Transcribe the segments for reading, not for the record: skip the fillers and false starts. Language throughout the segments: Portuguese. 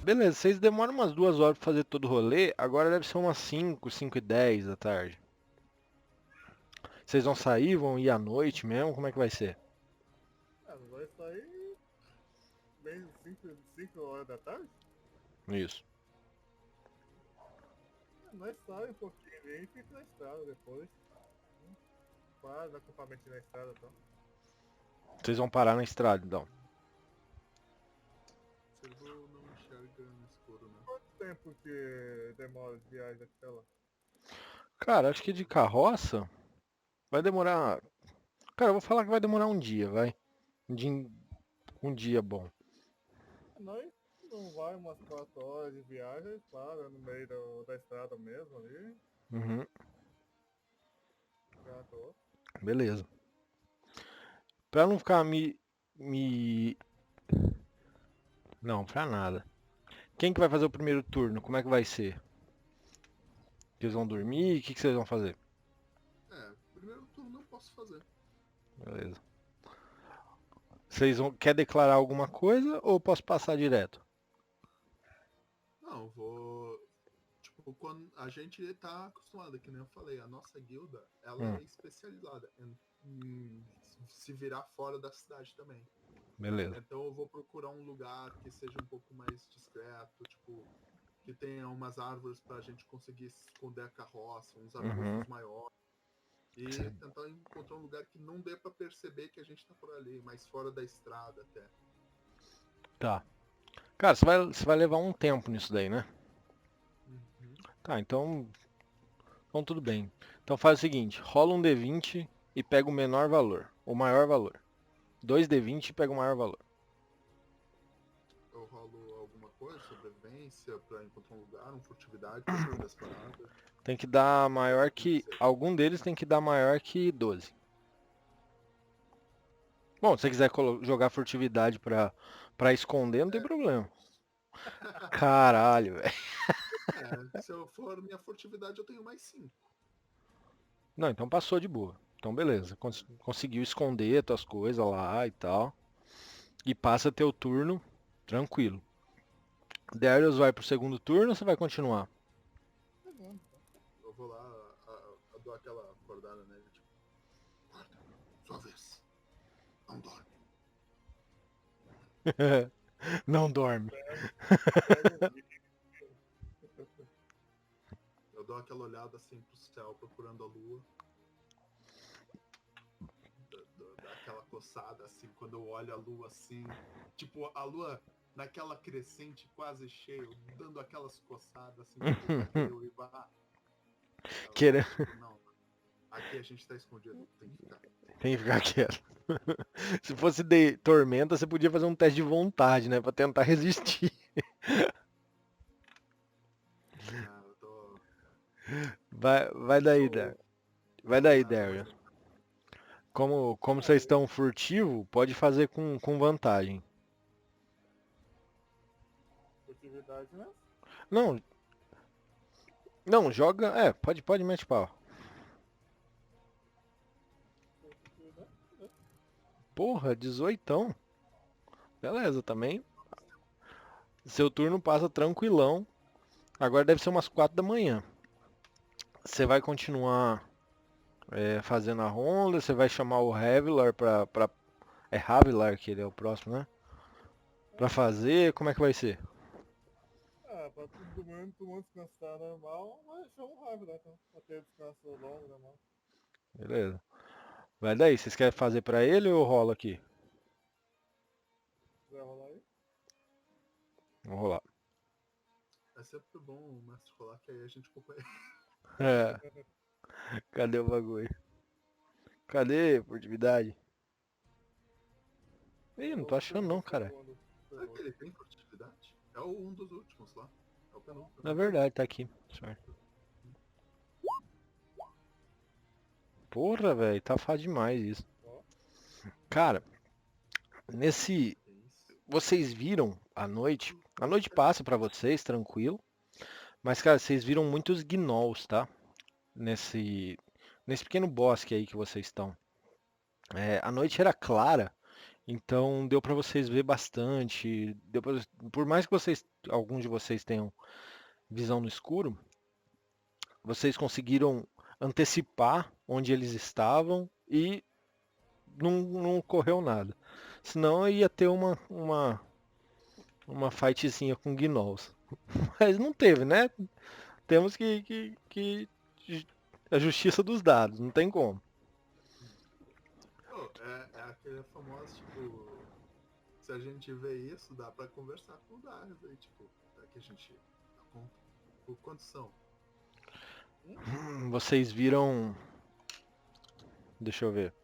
Beleza, vocês demoram umas 2 horas pra fazer todo o rolê, agora deve ser umas 5, 5h10 da tarde. Vocês vão sair, vão ir à noite mesmo? Como é que vai ser? Vai sair bem 5 horas da tarde? Isso. Nós sai um pouquinho ali e fica na estrada depois. Faz acampamento na estrada, então. Vocês vão parar na estrada, então. Cervo não enxerga no escuro, né? Quanto tempo que demora de viagem até lá? Cara, acho que de carroça vai demorar. Cara, eu vou falar que vai demorar um dia, vai. Um dia bom. Nós não vai umas 4 horas de viagem, para no meio da estrada mesmo ali. Uhum, Já tô. beleza. Pra não ficar me. Não, pra nada. Quem que vai fazer o primeiro turno? Como é que vai ser? Vocês vão dormir? O que vocês vão fazer? Primeiro turno eu posso fazer. Beleza. Quer declarar alguma coisa ou posso passar direto? Não, vou. Tipo, quando a gente tá acostumado, que nem eu falei, a nossa guilda, ela Hum, é especializada em se virar fora da cidade também. beleza. Então eu vou procurar um lugar que seja um pouco mais discreto, tipo, que tenha umas árvores pra gente conseguir esconder a carroça, uns Uhum. arbustos maiores. E tentar encontrar um lugar que não dê pra perceber que a gente tá por ali, mais fora da estrada até. Tá. Cara, você vai levar um tempo nisso daí, né? Uhum. Tá, então tudo bem. Então faz o seguinte, rola um D20 e pega o menor valor, o maior valor. 2 D20 e pega o maior valor. Eu rolo alguma coisa, sobrevivência, pra encontrar um lugar, furtividade, pra esconder as paradas. Tem que dar maior Tem que que. ser. Algum deles tem que dar maior que 12. Bom, se você quiser jogar furtividade pra esconder, não tem problema. Caralho, velho. Se eu for minha furtividade, eu tenho mais 5. Não, então passou de boa. Então beleza. Conseguiu esconder tuas coisas lá e tal. E passa teu turno tranquilo. Darius vai pro segundo turno ou você vai continuar? Pegando, tá? Eu vou lá, dou aquela acordada nele, tipo, acorda, sua vez, não dorme. Não dorme. Pega um vídeo. Eu dou aquela olhada assim pro céu, procurando a lua, dá aquela coçada assim, quando eu olho a lua assim, tipo, a lua naquela crescente quase cheia, dando aquelas coçadas assim, tipo, pra querer uivar. Eu Queira. falo, tipo, não, aqui a gente tá escondido, tem que ficar. Tem que ficar quieto. Se fosse de tormenta, você podia fazer um teste de vontade, né? Pra tentar resistir. Não, eu tô. Vai Eu daí, sou vai o daí, nada mais Darius. natural. Como Ah, vocês estão furtivo, pode fazer com vantagem. furtividade, né? Não, não, joga. Pode mete pau. Furtividade, né? Porra, 18. Beleza, também. Seu turno passa tranquilão. Agora deve ser umas 4 da manhã. Você vai continuar fazendo a ronda, você vai chamar o Havilar pra. É Havilar que ele é o próximo, né? Pra fazer, como é que vai ser? Pra todo mundo descansar normal, mas chama rápido, né? Então, pra ter descanso longo, normal. Beleza. Vai daí, vocês querem fazer pra ele ou eu rolo aqui? Se quiser rolar aí. Vamos rolar. É sempre bom o mestre falar que aí a gente acompanha. É, cadê o bagulho? Cadê a furtividade? Ih, É não tô o achando não, cara. segundo. Será que Segundo. ele tem furtividade? É um dos últimos lá. É o Na penúltimo. verdade, tá aqui. Certo. Porra, velho, tá fácil demais isso. Ó. Cara, nesse. É isso. Vocês viram à noite? A noite passa pra vocês, tranquilo. Mas, cara, vocês viram muitos gnolls, tá? Nesse pequeno bosque aí que vocês estão. A noite era clara, Então deu pra vocês ver bastante. Por mais que alguns de vocês tenham visão no escuro, vocês conseguiram antecipar onde eles estavam e não ocorreu nada. Senão ia ter uma fightzinha com gnolls. Mas não teve, né? Temos que a justiça dos dados, não tem como. Pô, é aquele famoso, tipo, se a gente vê isso, dá pra conversar com o Darius aí, tipo, é que a gente dá conta. Por quantos são? Vocês viram. Deixa eu ver.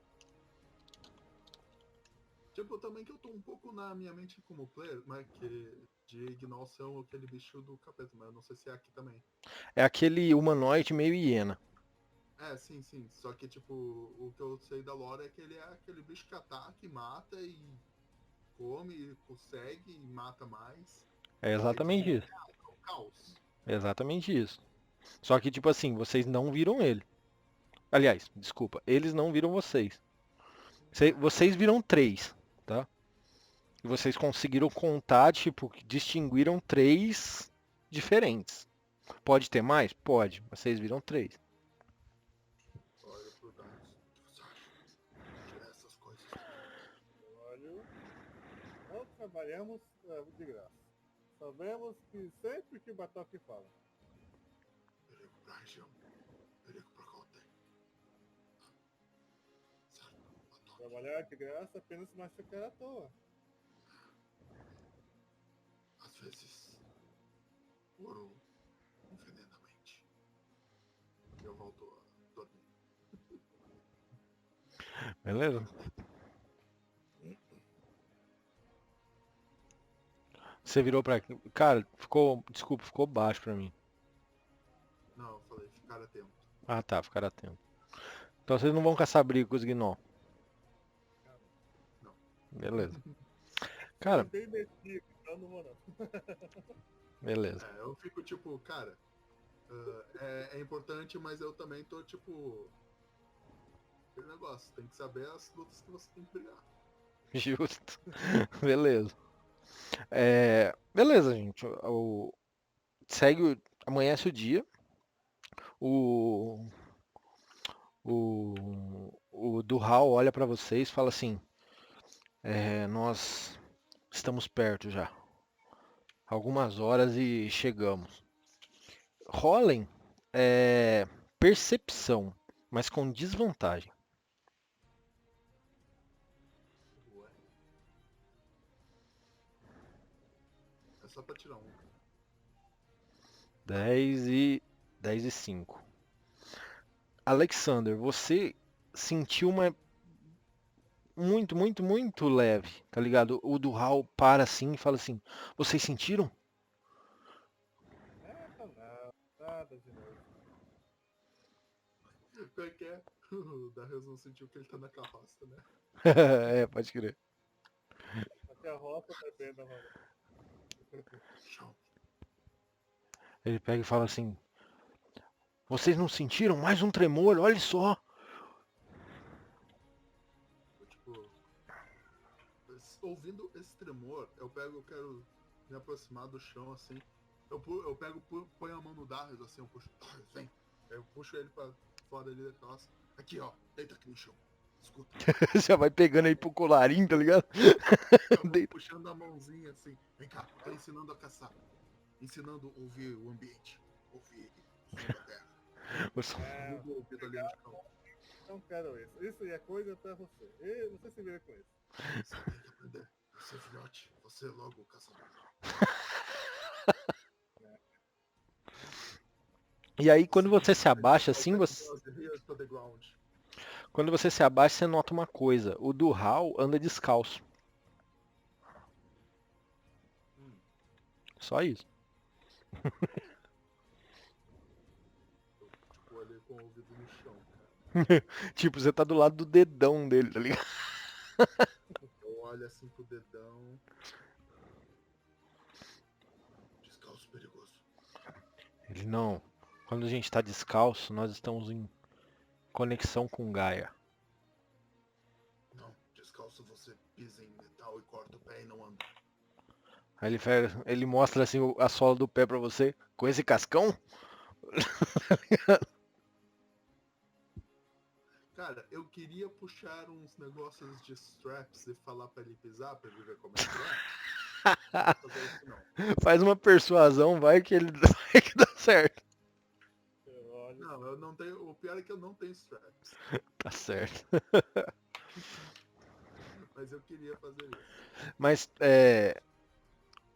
Tipo, também que eu tô um pouco na minha mente como player, mas que de Gnoll são aquele bicho do capeta, mas eu não sei se é aqui também. É aquele humanoide meio hiena. É, sim, sim. Só que, tipo, o que eu sei da lore é que ele é aquele bicho que ataca e mata e come, e consegue e mata mais. É E que exatamente isso. é o caos. É exatamente isso. Só que, tipo assim, vocês não viram ele. Aliás, desculpa, eles não viram vocês. Vocês viram três, tá? E vocês conseguiram contar, tipo, que distinguiram três diferentes. Pode ter mais? Pode. Vocês viram três. Olha pro Darius. O que você acha? Tirar essas coisas. Olho. Não trabalhamos de graça. Sabemos que sempre que o Batoque fala. Perigo pra região. Perigo pra Contém. Certo, Batoque. Trabalhar de graça apenas machucar à toa. Às vezes, ouro envenena a mente. Eu volto a dormir. Beleza? Você virou pra. Cara, ficou. Desculpa, ficou baixo pra mim. Não, eu falei, ficar atento. Ah tá, ficar atento. Então vocês não vão caçar briga com os gnoll. Não. Beleza. Cara, Bem metido, então não vou não. beleza. É, eu fico tipo, cara, é importante, mas eu também tô tipo. Aquele negócio, tem que saber as lutas que você tem que brigar. Justo. Beleza. Beleza, gente. Amanhece o dia. O, o Durhal olha pra vocês e fala assim: nós estamos perto já. Algumas horas e chegamos. Rolem percepção, mas com desvantagem. Ué. É só pra tirar um. 10 e 5. Alexander, você sentiu uma muito, muito, muito leve, tá ligado? O Durhal para assim e fala assim: vocês sentiram? Não, nada de novo. Como é que é? O Darius não sentiu que ele tá na carroça, né? Pode crer. Até a roça bebendo a roda. Chão. Ele pega e fala assim: vocês não sentiram mais um tremor? Olha só. Eu, tipo, ouvindo esse tremor, eu quero me aproximar do chão assim. Eu pego, ponho a mão no Darius assim, eu puxo. Darius, vem. Eu puxo ele pra fora ali da carroça. Aqui, ó, deita aqui no chão. Escuta. Já vai pegando aí pro colarinho, tá ligado? Eu vou Deita. puxando a mãozinha assim. Vem cá, tô ensinando a caçar. Ensinando a ouvir o ambiente. Ouvir o som da terra. Muda o ouvido ali no chão. Não quero isso. Isso é coisa pra você. E você se vira com isso. Você tem que aprender. Você, filhote. Você é logo o caçador. E aí, quando você se abaixa assim, Here to the ground. quando você se abaixa, você nota uma coisa: o Durhal anda descalço. Só isso. Tipo, ali com o ouvido no chão, cara. Tipo, você tá do lado do dedão dele, tá ligado? Eu olho assim pro dedão. Descalço perigoso. Ele não. Quando a gente tá descalço, nós estamos em conexão com Gaia. Não, descalço você pisa em metal e corta o pé e não anda. Aí ele mostra assim a sola do pé pra você. Com esse cascão? Cara, eu queria puxar uns negócios de straps e falar pra ele pisar, pra ele ver como é que é. Não vou fazer isso não. Faz uma persuasão, vai que ele vai que dá certo. Eu olho. Não, eu não tenho. O pior é que eu não tenho straps. Tá certo. Mas eu queria fazer isso. Mas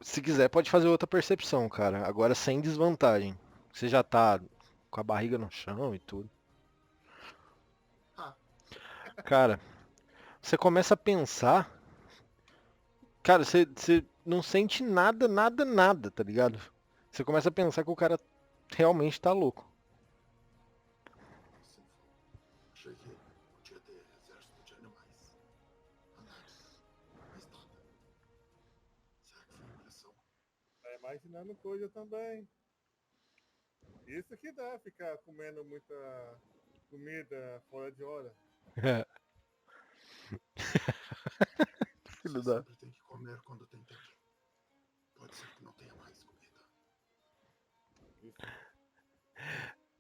se quiser pode fazer outra percepção, cara. Agora sem desvantagem. Você já tá com a barriga no chão e tudo. Ah, Cara, você começa a pensar. Cara, você não sente nada, nada, nada, tá ligado? Você começa a pensar que o cara realmente tá louco. assim, achei que podia ter exército de animais. Andares. Mas nada. Será que foi impressão? Tá imaginando coisa também. Isso que dá ficar comendo muita comida fora de hora. Filho Você da. sempre tem que comer quando tem tempo. Pode ser que não tenha mais comida. Isso.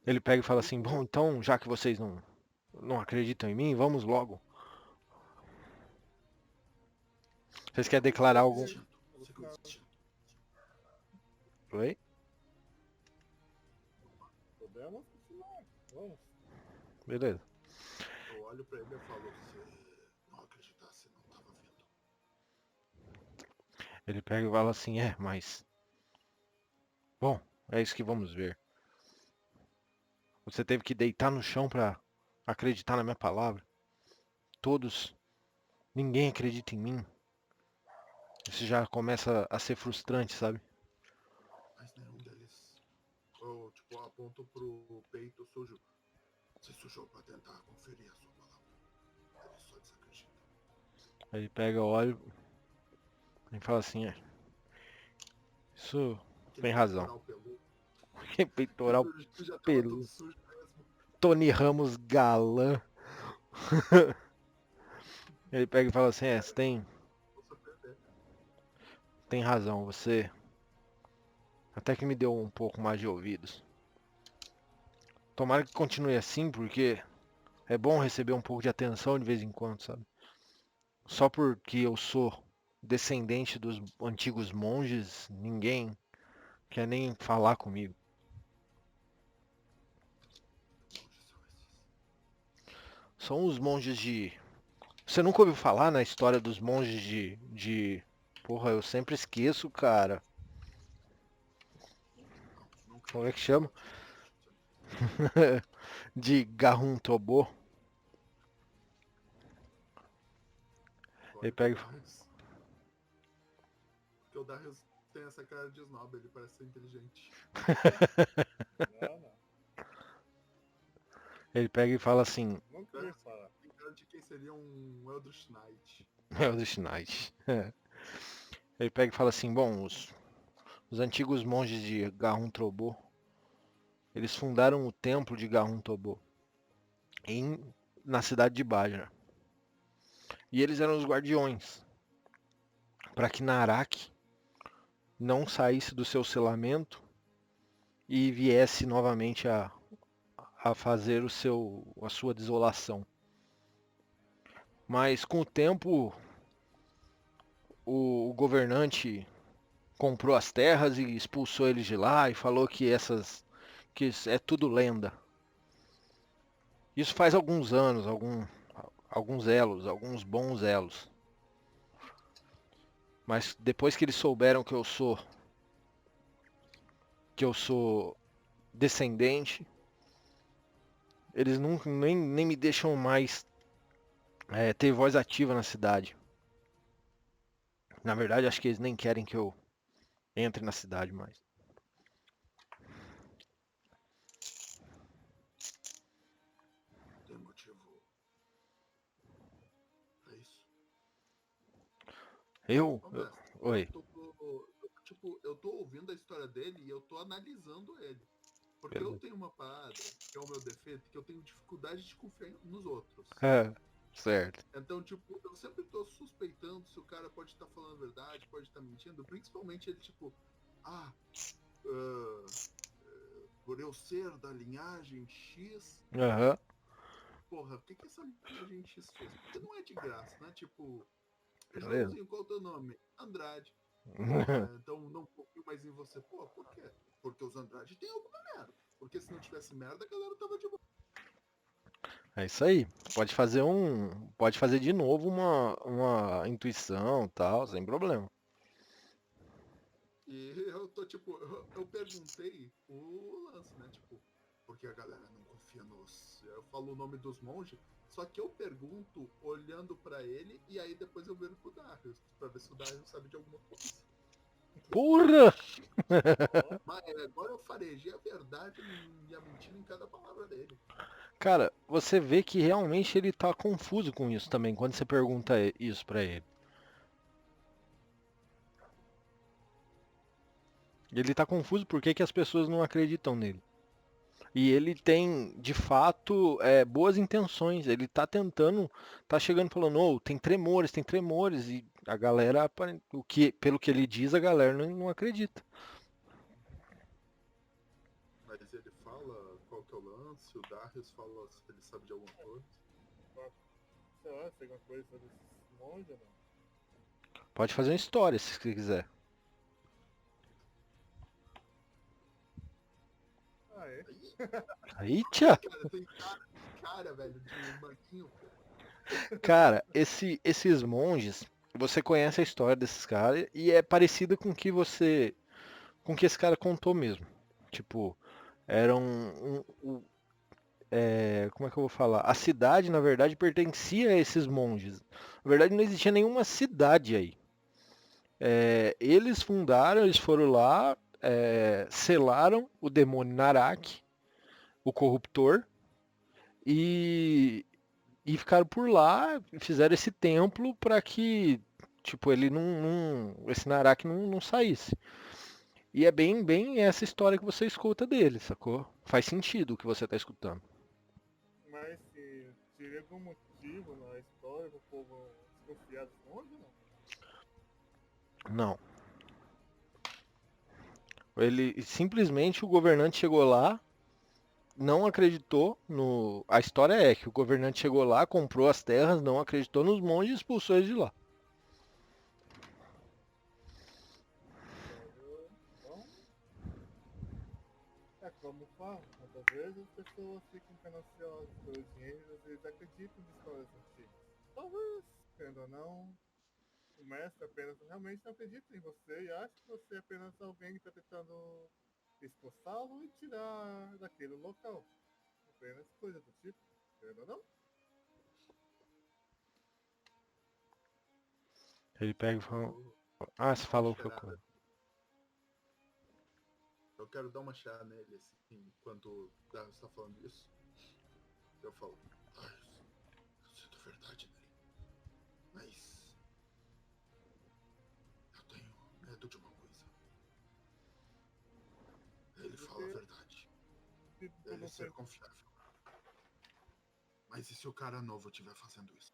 Ele pega e fala assim: bom, então, já que vocês não acreditam em mim, vamos logo. Vocês querem declarar Siga o algum. instinto. Siga o instinto. Oi? Podemos continuar. Vamos. Beleza. Eu olho pra ele e falo, se não acreditasse, não tava vindo. Ele pega e fala assim: mas. Bom, é isso que vamos ver. Você teve que deitar no chão pra acreditar na minha palavra. Todos. Ninguém acredita em mim. Isso já começa a ser frustrante, sabe? Mas nenhum deles. Eu, tipo, aponto pro peito sujo. Se sujou pra tentar conferir a sua palavra. Eles só desacreditam. Ele pega, olha e fala assim: isso Aquele tem razão. peitoral peludo. Peitoral Já tava tudo pelo. sujo mesmo. Tony Ramos galã. Ele pega e fala assim: você Vou surpreender. tem razão, você até que me deu um pouco mais de ouvidos. Tomara que continue assim, porque é bom receber um pouco de atenção de vez em quando, sabe? Só porque eu sou descendente dos antigos monges, ninguém quer nem falar comigo. Monges são esses. São os monges de. Você nunca ouviu falar na história dos monges de. Porra, eu sempre esqueço, cara. Não, nunca Como é que ouvi chama? falar disso. De Garrum Tobô. Ele Olha pro pega. Darius. Porque o Darius tem essa cara de snob, ele parece ser inteligente. Não. Ele pega e fala assim: Nunca ouvi falar. Tem cara de quem seria um Eldritch Knight. Eldritch Knight. Ele pega e fala assim: bom, os antigos monges de Garrum Tobô, eles fundaram o templo de Garrum Tobô na cidade de Bajra. E eles eram os guardiões para que Narak não saísse do seu selamento e viesse novamente a fazer a sua desolação. Mas com o tempo, o governante comprou as terras e expulsou eles de lá e falou que é tudo lenda. Isso faz alguns anos, alguns elos, alguns bons elos. Mas depois que eles souberam que eu sou descendente, eles nunca nem me deixam mais ter voz ativa na cidade. Na verdade, acho que eles nem querem que eu entre na cidade mais. Tem motivo pra isso? Eu? Ô, mestre, Oi. eu tô ouvindo a história dele e eu tô analisando ele. Porque eu Beleza. tenho uma parada, que é o meu defeito, que eu tenho dificuldade de confiar nos outros. É. Certo. Então, tipo, eu sempre tô suspeitando se o cara pode estar falando a verdade, pode estar mentindo. Principalmente ele, tipo, ah, ah, por eu ser da linhagem X, Aham. porra, o que que essa linhagem X fez? Porque não é de graça, né? Tipo, Beleza. Joãozinho, qual é o teu nome? Andrade. Porra, então não confio mais em você. Pô, por quê? Porque os Andrade tem alguma merda. Porque se não tivesse merda, a galera tava de boa. É isso aí. Pode fazer de novo uma intuição, tal, sem problema. E eu tô, tipo, eu perguntei o lance, né? Tipo, porque a galera não confia nos. Eu falo o nome dos monges, só que eu pergunto olhando pra ele e aí depois eu viro pro Darius, pra ver se o Darius sabe de alguma coisa. Porra! Ó, Mas agora eu farejei a verdade e a mentira em cada palavra dele. Cara, você vê que realmente ele tá confuso com isso também, quando você pergunta isso pra ele. Ele tá confuso por que que as pessoas não acreditam nele. E ele tem, de fato, boas intenções. Ele tá tentando, tá chegando falando, ô, tem tremores. E a galera, pelo que ele diz, a galera não acredita. Mas ele fala qual que é o lance, o Darius fala se ele sabe de alguma coisa. sei lá, se tem alguma coisa sobre esses monges ou não. Pode fazer uma história se você quiser. Ah, é? Aí, Aí, tia, cara, tem cara, velho, de maguinho, pô. cara, esses monges, você conhece a história desses caras e é parecida com o que com o que esse cara contou mesmo. Tipo, era como é que eu vou falar? A cidade, na verdade, pertencia a esses monges. Na verdade, não existia nenhuma cidade aí. Eles fundaram, eles foram lá, selaram o demônio Narak, o corruptor, e, e ficaram por lá, fizeram esse templo para que, tipo, ele esse Narak não saísse. E é bem essa história que você escuta dele, sacou? Faz sentido o que você tá escutando. Mas se teria algum motivo na história pro povo desconfiar dos monges ou não? Não. Ele simplesmente o governante chegou lá, não acreditou no. A história é que o governante chegou lá, comprou as terras, não acreditou nos monges e expulsou eles de lá. Então, é como falo, muitas vezes as pessoas ficam gananciosas pelos dinheiros e eles acreditam em histórias antigas. Talvez, querendo ou não, o mestre apenas realmente não acredita em você e acha que você é apenas alguém que está tentando expulsá-lo e tirar daquele local. Apenas coisa do tipo, querendo ou não. Ele pega e fala: Eu Ah, você dou uma falou que eu. cheirada. Eu quero dar uma cheirada nele, assim, enquanto o Darius tá falando isso. Eu falo, Darius, eu sinto verdade nele. Mas eu tenho medo de uma coisa. Ele fala a Porque verdade. se tu Ele não ser tem, confiável. Mas e se o cara novo estiver fazendo isso?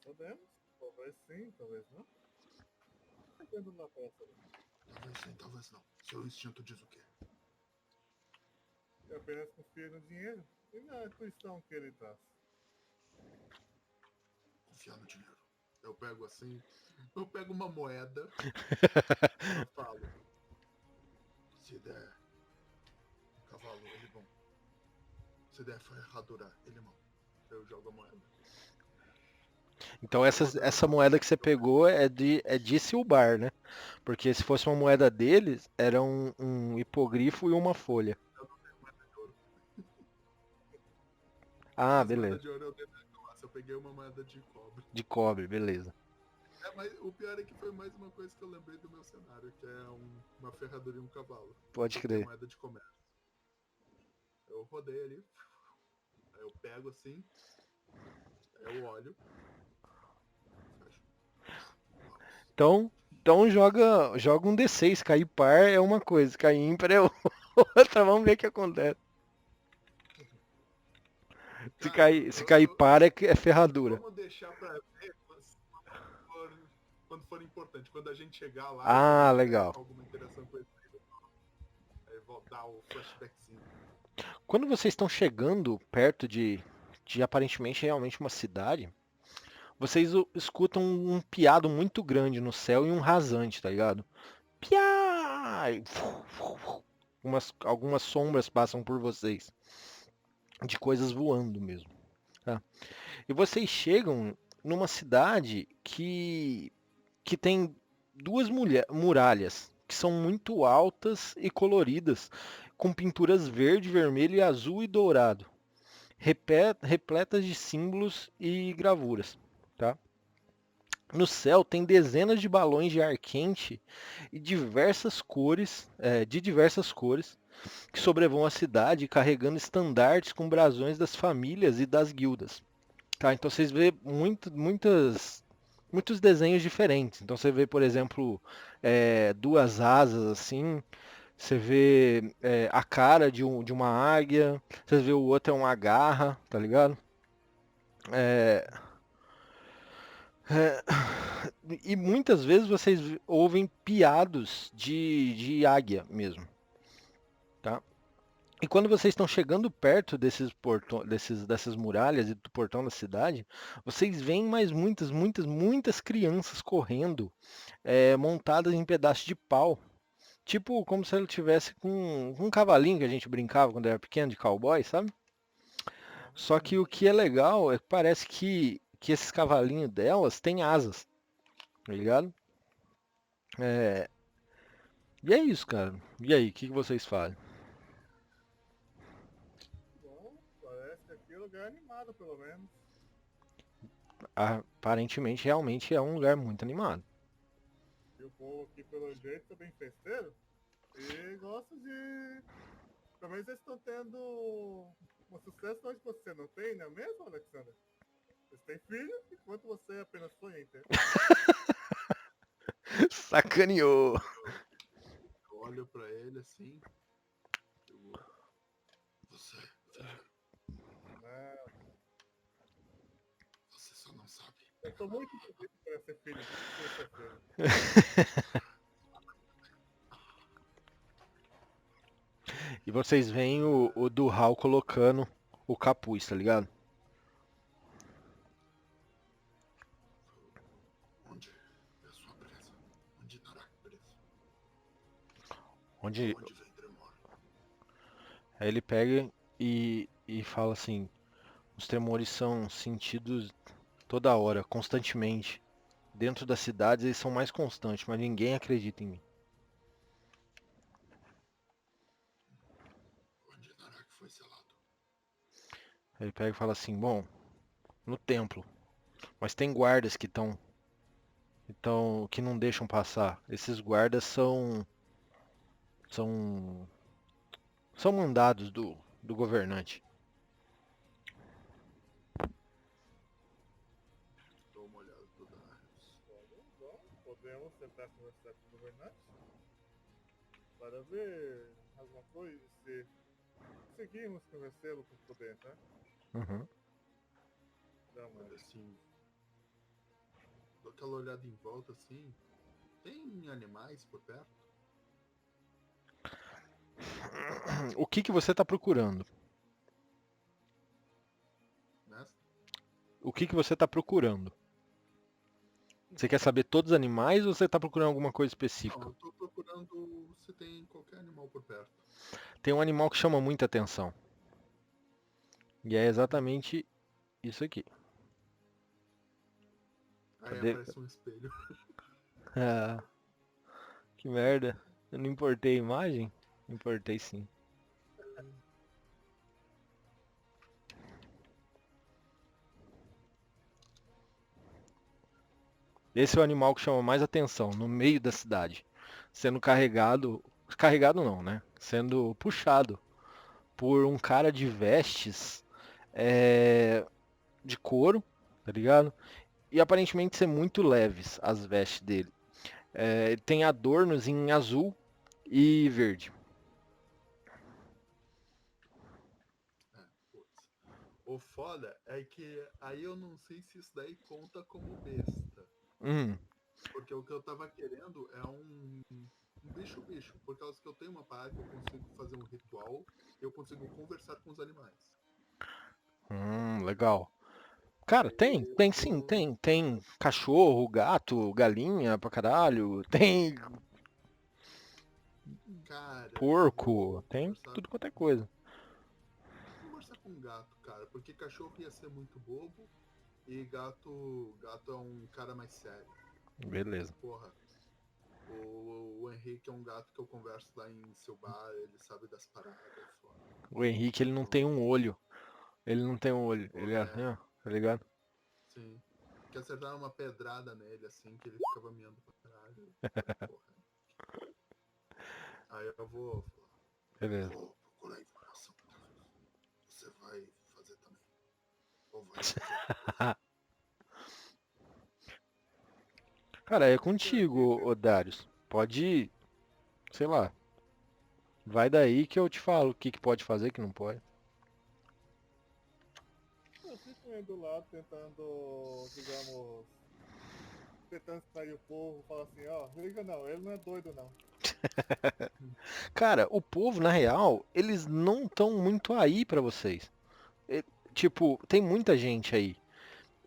sabemos, talvez sim, talvez não. Dependendo da peça. Talvez sim, talvez não. Seu instinto diz o quê? Eu apenas confio no dinheiro e na intuição que ele traz. Confiar no dinheiro. Eu pego assim, eu pego uma moeda, eu falo, se der cavalo, ele bom. Se der ferradura, ele bom. Eu jogo a moeda. Então essa moeda que você pegou é de Silbar, né? Porque se fosse uma moeda deles, era um hipogrifo e uma folha. Eu não tenho moeda de ouro. Ah, As moedas beleza. de ouro eu dei na massa. Eu peguei uma moeda de cobre. De cobre, beleza. Mas o pior é que foi mais uma coisa que eu lembrei do meu cenário, que é uma ferradura e um cavalo. Pode Que é crer. moeda de comércio. Eu rodei ali, aí eu pego assim, aí eu olho, fecho. Vamos. Então joga um D6. Cair par é uma coisa, cair ímpar é outra. Vamos ver o que acontece. Se cair para, é ferradura. Vamos deixar pra ver quando for importante. Quando a gente chegar lá, Ah, e se a gente tiver legal. alguma interação com ele, aí eu vou dar o flashbackzinho. Quando vocês estão chegando perto de aparentemente realmente uma cidade, vocês escutam um piado muito grande no céu e um rasante, tá ligado? Piá! E algumas sombras passam por vocês, de coisas voando mesmo, tá? E vocês chegam numa cidade que tem duas muralhas que são muito altas e coloridas, com pinturas verde, vermelho, e azul e dourado, repletas de símbolos e gravuras, tá? No céu tem dezenas de balões de ar quente e de diversas cores, que sobrevoam a cidade carregando estandartes com brasões das famílias e das guildas. Tá, então vocês vê muitos desenhos diferentes. Então você vê, por exemplo, duas asas assim, você vê a cara de uma águia, você vê o outro é uma garra, tá ligado? É, é, e muitas vezes vocês ouvem piados de águia mesmo, tá? E quando vocês estão chegando perto dessas muralhas e do portão da cidade, vocês veem mais muitas crianças correndo, montadas em pedaços de pau. Tipo como se ele tivesse com um cavalinho que a gente brincava quando era pequeno, de cowboy, sabe? Só que o que é legal é que parece que esses cavalinhos delas têm asas, tá ligado? É, e é isso, cara. E aí, o que vocês fazem? Bom, parece que aqui é lugar animado, pelo menos. Aparentemente, realmente é um lugar muito animado. E o povo aqui, pelo jeito, tá bem festeiro. E gosta de... Pelo menos eles estão tendo um sucesso onde você não tem, não é mesmo, Alexander? Eles têm filho, enquanto você apenas sonha em ter. Sacaneou! Eu olho pra ele assim. Eu, você, filho, Não, você só não sabe. eu tô muito feliz para ser filho de sexta-feira. E vocês veem o Durhal colocando o capuz, tá ligado? Onde é a sua presa? Onde Narak preso? Onde Onde vem Tremor? aí ele pega e fala assim: os tremores são sentidos toda hora, constantemente. Dentro das cidades eles são mais constantes, mas ninguém acredita em mim. Onde Narak foi selado? Aí ele pega e fala assim: bom, no templo, mas tem guardas que não deixam passar. Esses guardas são são mandados do governante. Dou uma olhada pro Darius. Bom, podemos tentar conversar com o governante para ver alguma coisa se conseguimos convencê-lo com poder, tá? Uhum. Dá uma Olha assim. Dou aquela olhada em volta assim. Tem animais por perto? O que você está procurando? Mestre? O que você está procurando? Você quer saber todos os animais ou você está procurando alguma coisa Não, específica? eu tô procurando se tem qualquer animal por perto. Tem um animal que chama muita atenção. E é exatamente isso aqui. Aí Cadê? aparece um espelho. Ah, que merda. Eu não importei a imagem? Importei sim. Esse é o animal que chama mais atenção, no meio da cidade. Sendo carregado. Carregado não, né? Sendo puxado por um cara de vestes de couro, tá ligado? E aparentemente ser muito leves as vestes dele. Tem adornos em azul e verde. É, putz. O foda é que aí eu não sei se isso daí conta como besta. Hum, Porque o que eu tava querendo é um bicho. Por causa que eu tenho uma parada que eu consigo fazer um ritual e eu consigo conversar com os animais. legal. Cara, tem sim, Eu, tem cachorro, gato, galinha pra caralho, tem cara, eu porco, vou tem conversar tudo quanto é coisa. com um gato, cara. Porque cachorro ia ser muito bobo e gato é um cara mais sério. Beleza. Porra, o Henrique é um gato que eu converso lá em seu bar, ele sabe das paradas, é foda. O Henrique, ele não tem um olho. Ele não tem um olho. Ele Porra, é assim, ó, tá ligado? sim. Que acertaram uma pedrada nele, assim, que ele ficava miando pra caralho. Porra. Aí eu vou falar, Beleza. vou procurar informação pra você. Você vai fazer também. Ou vai fazer. Cara, é Porque aqui, contigo, ô Darius. Pode ir, sei lá. Vai daí que eu te falo o que que pode fazer, o que não pode. Eu fico indo lá tentando, digamos, tentando extrair o povo, falar assim, ó, liga não, ele não é doido não. Cara, o povo, na real, eles não estão muito aí pra vocês. E, tipo, tem muita gente aí.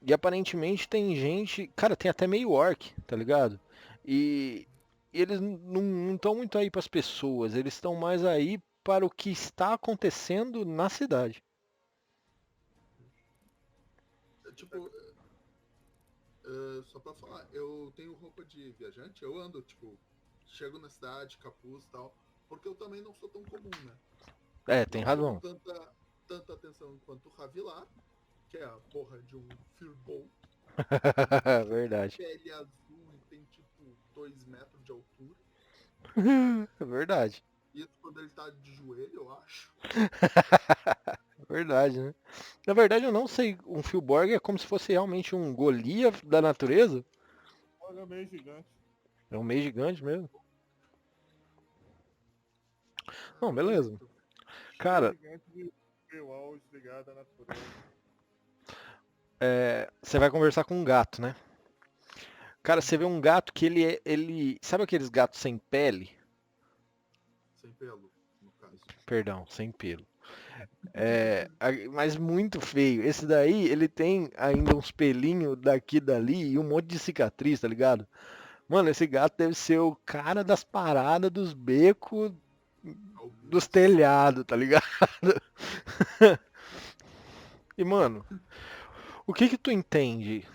E aparentemente tem gente. Cara, tem até meio orc, tá ligado? E eles não estão muito aí pras pessoas, eles estão mais aí para o que está acontecendo na cidade. tipo, só pra falar, eu tenho roupa de viajante, eu ando, tipo, chego na cidade, capuz e tal, porque eu também não sou tão comum, né? É, tem Não chamo razão. tanta atenção quanto o Ravilar, que é a porra de um Firbolg, Verdade. pele azul e tem tipo 2 metros de altura. Verdade. Isso quando ele tá de joelho, eu acho. Verdade, né? Na verdade, eu não sei. Um Fillborg é como se fosse realmente um Goliath da natureza. Olha, meio gigante. É um meio gigante mesmo. Não, Cara, beleza. muito. Meio Cara, gigante de paywall desligado à natureza. você vai conversar com um gato, né? Cara, você vê um gato que ele. Sabe aqueles gatos sem pele? Sem pelo, no caso. Perdão, sem pelo. Mas muito feio. Esse daí, ele tem ainda uns pelinhos daqui e dali e um monte de cicatriz, tá ligado? Mano, esse gato deve ser o cara das paradas, dos becos, dos Albus. telhados, tá ligado? E, mano, o que que tu entende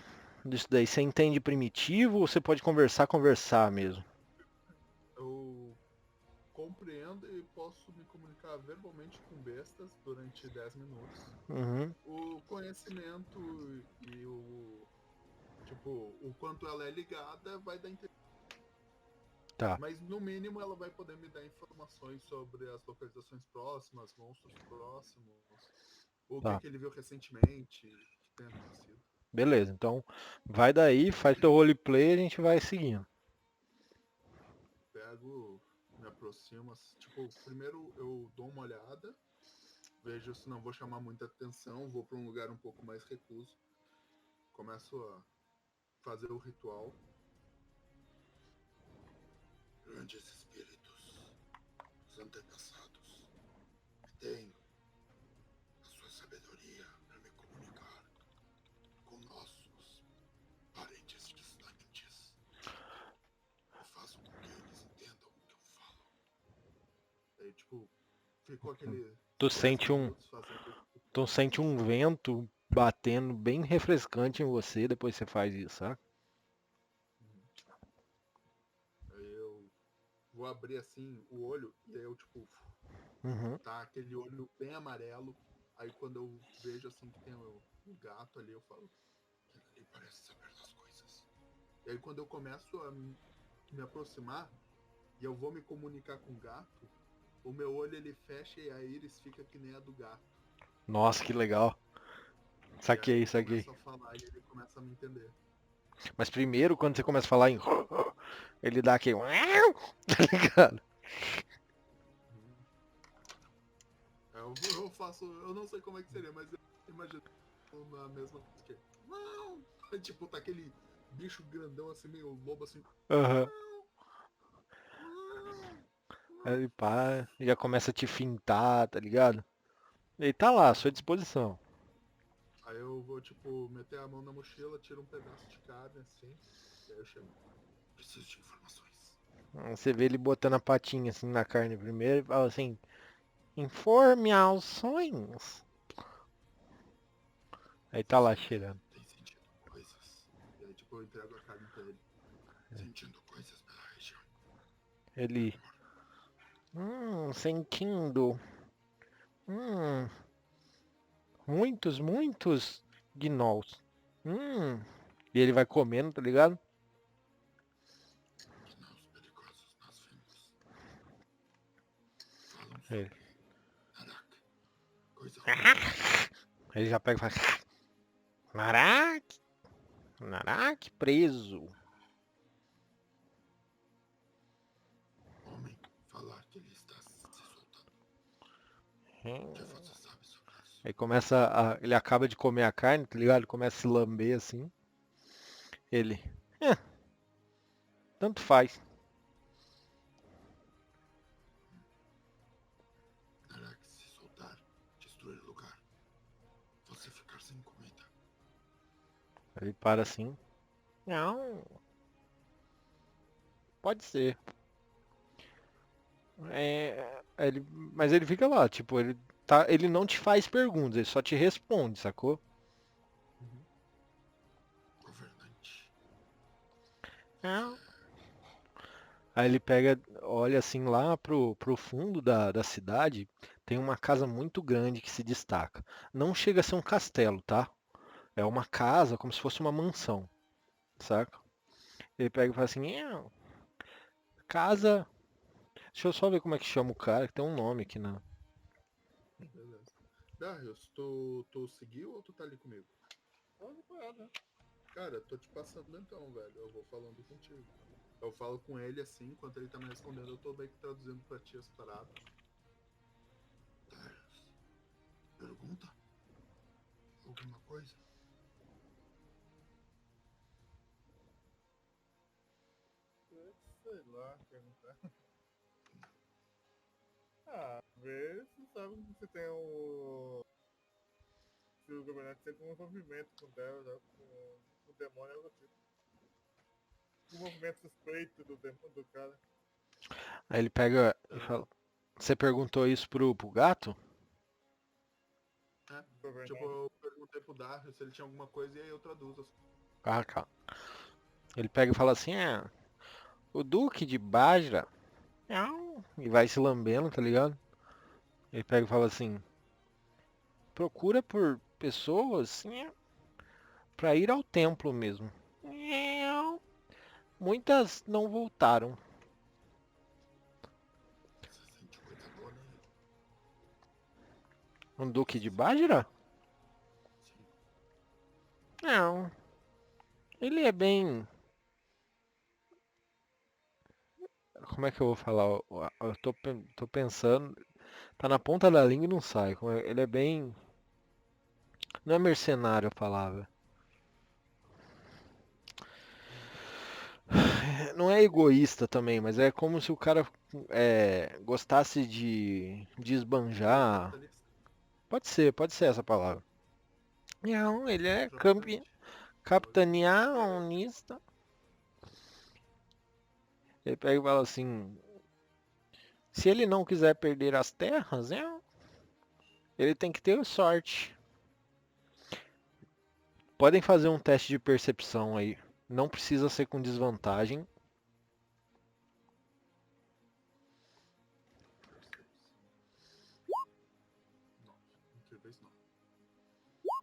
disso daí? Você entende primitivo ou você pode conversar mesmo? Eu compreendo e posso me comunicar verbalmente com bestas durante 10 minutos. Uhum, O conhecimento e o. Tipo, o quanto ela é ligada vai dar interesse. tá, Mas no mínimo ela vai poder me dar informações sobre as localizações próximas, monstros próximos, o tá. que ele viu recentemente, que tenha acontecido. Beleza, então vai daí, faz teu roleplay e a gente vai seguindo. Pego, me aproximo, tipo, primeiro eu dou uma olhada, vejo se não vou chamar muita atenção, vou para um lugar um pouco mais recluso, começo a fazer o ritual. Grandes espíritos, os antepassados, tenho a sua sabedoria para me comunicar com nossos parentes distantes. Eu faço com que eles entendam o que eu falo. Aí, tipo, ficou aquele Tu 10 sente um, minutos fazendo. tu sente um vento batendo bem refrescante em você depois você faz isso, sabe? Aí eu vou abrir assim o olho e aí eu, tipo, Uhum. tá aquele olho bem amarelo. Aí quando eu vejo assim que tem o gato ali, eu falo, ele parece saber das coisas. E aí quando eu começo a me aproximar e eu vou me comunicar com o gato, o meu olho ele fecha e a íris fica que nem a do gato. Nossa, que legal. E aí Saquei, eu saquei. começo a falar e ele começa a me entender. Mas primeiro, quando você começa a falar em. Ele dá aquele. Tá ligado? Eu faço. Eu não sei como é que seria, mas Imagina na mesma coisa que. Não! Tipo, tá aquele bicho grandão assim, meio lobo assim. Aham. Não! Aí ele para, já começa a te fintar, tá ligado? Ele tá lá, à sua disposição. Aí eu vou, tipo, meter a mão na mochila, tiro um pedaço de carne assim. E aí eu chego. Preciso de informações. Você vê ele botando a patinha assim na carne primeiro e fala assim: informe aos sonhos. Aí tá lá cheirando. Tem sentido coisas. E aí, tipo, eu entrego a carne pra ele. Sentindo coisas pela região. Ele. Sentindo. Hum, muitos gnolls. E ele vai comendo, tá ligado? Que não os perigosos nós vimos. Falam Ele. sobre Narak. Coisa Ele já pega e fala: Narak! Narak preso. homem falar que ele está se soltando. Hum. O que você sabe sobre isso? Aí começa a. Ele acaba de comer a carne, tá ligado? Ele começa a se lamber assim. Ele. "É, tanto faz." Narak se soltar, destruir o lugar. Você ficar sem comida. Ele para assim. Não. Pode ser. Mas ele fica lá, tipo, ele não te faz perguntas, ele só te responde, sacou? Governante. Não. Aí ele pega, olha assim lá pro fundo da cidade, tem uma casa muito grande que se destaca. Não chega a ser um castelo, tá? É uma casa como se fosse uma mansão, saca? Ele pega e fala assim, casa. Deixa eu só ver como é que chama o cara, que tem um nome aqui na. Beleza. Darius, tu seguiu ou tu tá ali comigo? Olha parada, né? Cara, tô te passando então, velho. Eu vou falando contigo. Eu falo com ele assim, enquanto ele tá me respondendo, eu tô meio que traduzindo pra ti as paradas. Darius, pergunta? Alguma coisa? Sei lá, perguntar. Vê se sabe se tem o. Se o governante tem um envolvimento com Deus, né? Com o demônio, algo tipo. Um movimento suspeito do cara. Aí ele pega e fala, você perguntou isso pro gato? É, Governante. tipo, eu perguntei pro Darius se ele tinha alguma coisa e aí eu traduzo. Ah, calma. Ele pega e fala assim, o Duque de Bajra. E vai se lambendo, tá ligado? Ele pega e fala assim, procura por pessoas pra ir ao templo mesmo. Muitas não voltaram. Você sente coisa boa nele? Um Duque de Bajra? Sim. Não. Ele é bem. Como é que eu vou falar? Eu tô pensando. Tá na ponta da língua e não sai. Ele é bem. Não é mercenário a palavra. Não é egoísta também, mas é como se o cara gostasse de esbanjar. Capitalista. Pode ser essa palavra. Não, ele é Traficante. capitanianista. Ele pega e fala assim: se ele não quiser perder as terras, ele tem que ter sorte. Podem fazer um teste de percepção aí. Não precisa ser com desvantagem. Não, incríveis não.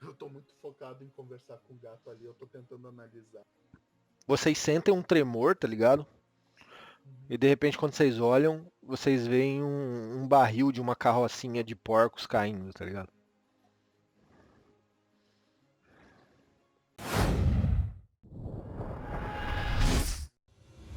Eu tô muito focado em conversar com o gato ali, eu tô tentando analisar. Vocês sentem um tremor, tá ligado? E de repente, quando vocês olham, vocês veem um barril de uma carrocinha de porcos caindo, tá ligado?